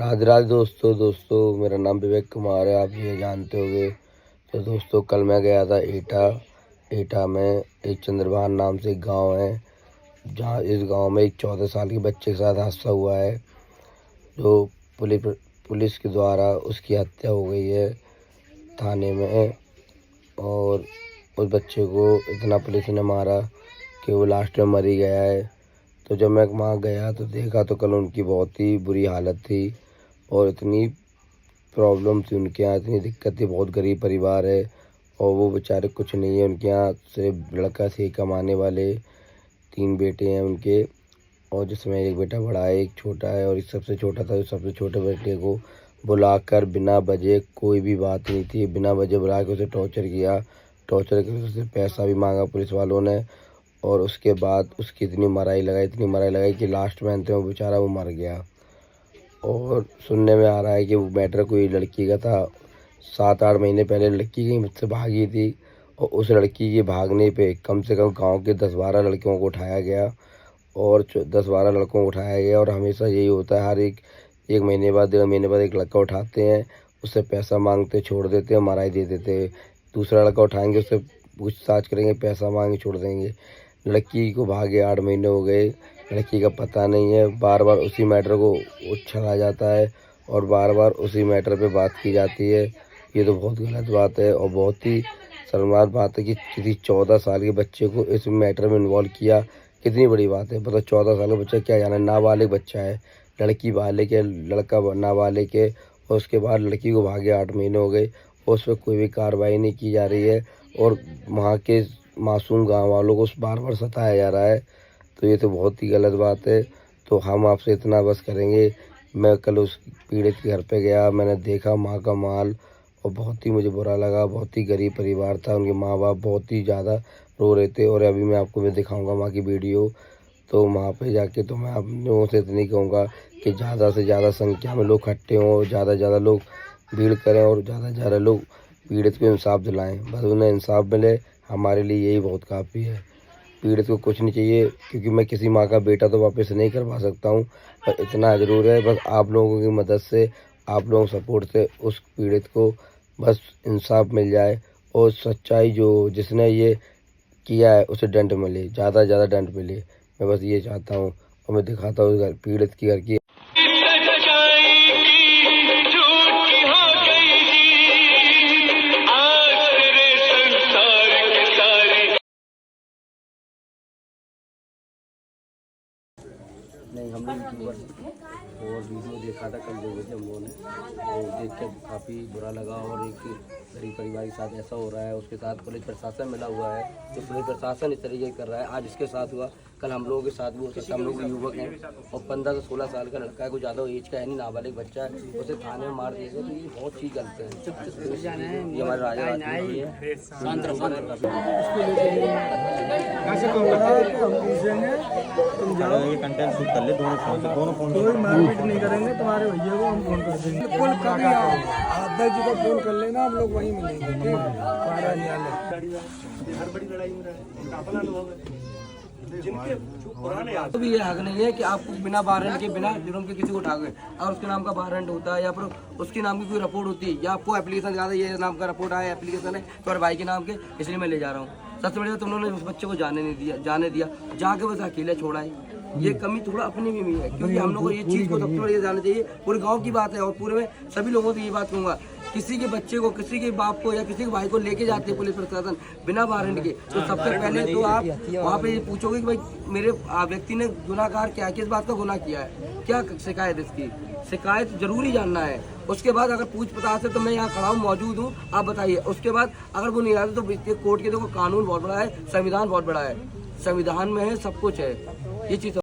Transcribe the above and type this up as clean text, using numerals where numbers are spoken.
राधे राधे दोस्तों मेरा नाम विवेक कुमार है। आप ये जानते होंगे। तो दोस्तों कल मैं गया था एटा में एक चंद्रभान नाम से एक गांव है, जहां इस गांव में एक 14 साल के बच्चे के साथ हादसा हुआ है। जो पुलिस के द्वारा उसकी हत्या हो गई है थाने में, और उस बच्चे को इतना पुलिस ने मारा कि वो लास्ट में मर ही गया है। तो जब मैं वहाँ गया तो देखा तो कल उनकी बहुत ही बुरी हालत थी और इतनी प्रॉब्लम थी उनके यहाँ, इतनी दिक्कत थी। बहुत गरीब परिवार है और वो बेचारे कुछ नहीं है उनके यहाँ, सिर्फ लड़का से कमाने वाले। 3 बेटे हैं उनके, और जिसमें एक बेटा बड़ा है, एक छोटा है। और इस सबसे छोटा था, सबसे छोटे बेटे को बुलाकर बिना वजह, कोई भी बात नहीं थी, बिना वजह बुला के उसे टॉर्चर किया। टॉर्चर करके उससे पैसा भी मांगा पुलिस वालों ने, और उसके बाद उसकी इतनी मराई लगाई कि लास्ट में अंत में बेचारा वो मर गया। और सुनने में आ रहा है कि वो मैटर कोई लड़की का था। 7-8 महीने पहले लड़की कहीं मुझसे भागी थी, और उस लड़की के भागने पे कम से कम गांव के 10-12 लड़कियों को उठाया गया, और 10-12 लड़कों को उठाया गया। और हमेशा यही होता है, हर एक महीने बाद 1.5 महीने बाद एक लड़का उठाते हैं, उससे पैसा मांगते छोड़ देते हैं, मराई दे देते हैं। दूसरा लड़का उठाएंगे, उससे पूछताछ करेंगे, पैसा मांगे छोड़ देंगे। लड़की को भागे 8 महीने हो गए, लड़की का पता नहीं है। बार बार उसी मैटर को उछला जाता है और बार बार उसी मैटर पे बात की जाती है। ये तो बहुत गलत बात है और बहुत ही शर्मनाक बात है कि किसी 14 साल के बच्चे को इस मैटर में इन्वॉल्व किया। कितनी बड़ी बात है, मतलब 14 साल का बच्चा, क्या जाना, नाबालिग बच्चा है। लड़की बालिग है, लड़का नाबालिग है, और उसके बाद लड़की को भागे 8 महीने हो गए और उस पर कोई भी कार्रवाई नहीं की जा रही है, और वहाँ के मासूम गाँव वालों को बार बार सताया जा रहा है। तो ये तो बहुत ही गलत बात है। तो हम आपसे इतना बस करेंगे, मैं कल उस पीड़ित के घर पे गया, मैंने देखा माँ का माल, और बहुत ही मुझे बुरा लगा। बहुत ही गरीब परिवार था, उनके माँ बाप बहुत ही ज़्यादा रो रहे थे। और अभी मैं दिखाऊंगा माँ की वीडियो। तो वहाँ पे जाके तो मैं आप लोगों से इतनी कहूँगा कि ज़्यादा से ज़्यादा संख्या में लोग इकट्ठे हों, ज़्यादा से ज़्यादा लोग भीड़ करें, और ज़्यादा से ज़्यादा लोग पीड़ित को इंसाफ दिलाएं। बस उन्हें इंसाफ मिले, हमारे लिए यही बहुत काफ़ी है। पीड़ित को कुछ नहीं चाहिए, क्योंकि मैं किसी माँ का बेटा तो वापस नहीं करवा सकता हूँ, पर इतना ज़रूर है, बस आप लोगों की मदद से, आप लोगों के सपोर्ट से उस पीड़ित को बस इंसाफ मिल जाए, और सच्चाई जो जिसने ये किया है उसे दंड मिले, ज़्यादा से ज़्यादा दंड मिले। मैं बस ये चाहता हूँ, और मैं दिखाता हूँ पीड़ित की घर की। नहीं, हम लोग यूट्यूबर और वीडियो देखा था कल 2 बजे हम लोगों ने, तो देख कर काफ़ी बुरा लगा। और एक गरीब परिवार के साथ ऐसा हो रहा है, उसके साथ पुलिस प्रशासन मिला हुआ है, तो पुलिस प्रशासन इस तरीके कर रहा है। आज इसके साथ हुआ, कल हम लोगों के साथ भी हो सकता है। हम लोग युवक हैं, और 15 से 16 साल का लड़का है, कोई ज़्यादा एज का है नहीं, नाबालिग बच्चा है, उसे थाने में मार दिया गया। तो ये बहुत चीज़ गलत है। ये हमारे राजा कंटेंट शूट कर ले, दोनों फोन कोई मारपीट नहीं करेंगे, तुम्हारे भैया को हम फोन कर देंगे। पुल कभी आओ, अध्यक्ष जी को फोन कर लेना, हम लोग वहीं मिलेंगे। ठीक, हमारा हर बड़ी लड़ाई में रहे, अपना अनुभव है। तो भी ये हक नहीं है कि आप बिना वारंट के, बिना जुर्म के किसी को उठा गए। और उसके नाम का वारंट होता है, या फिर उसके नाम की कोई रिपोर्ट होती है, या आपको एप्लीकेशन ज़्यादा ये नाम का रिपोर्ट आया, एप्लीकेशन है तुम्हारे भाई के नाम के, इसलिए मैं ले जा रहा हूँ। सबसे बड़ी बात, तुम लोगों ने उस बच्चे को जाने दिया, जाके बस अकेले छोड़ा है। ये कमी थोड़ा अपनी भी है, क्योंकि हम लोग को ये चीज़ को सबसे बड़ी जाना चाहिए। पूरे गाँव की बात है, और पूरे में सभी लोगों से ये बात कहूँगा, किसी के बच्चे को, किसी के बाप को या किसी के भाई को लेके जाते हैं पुलिस प्रशासन बिना वारंट के, तो सबसे पहले तो आप वहाँ पे पूछोगे कि भाई मेरे व्यक्ति ने गुनाहगार क्या, किस बात का गुनाह किया है, क्या शिकायत है, इसकी शिकायत जरूरी जानना है। उसके बाद अगर पूछ पताछ है तो मैं यहाँ खड़ा हूँ, मौजूद हूँ, आप बताइए। उसके बाद अगर वो नहीं आते तो कोर्ट के, देखो कानून बहुत बड़ा है, संविधान बहुत बड़ा है, संविधान में है, सब कुछ है, ये चीज़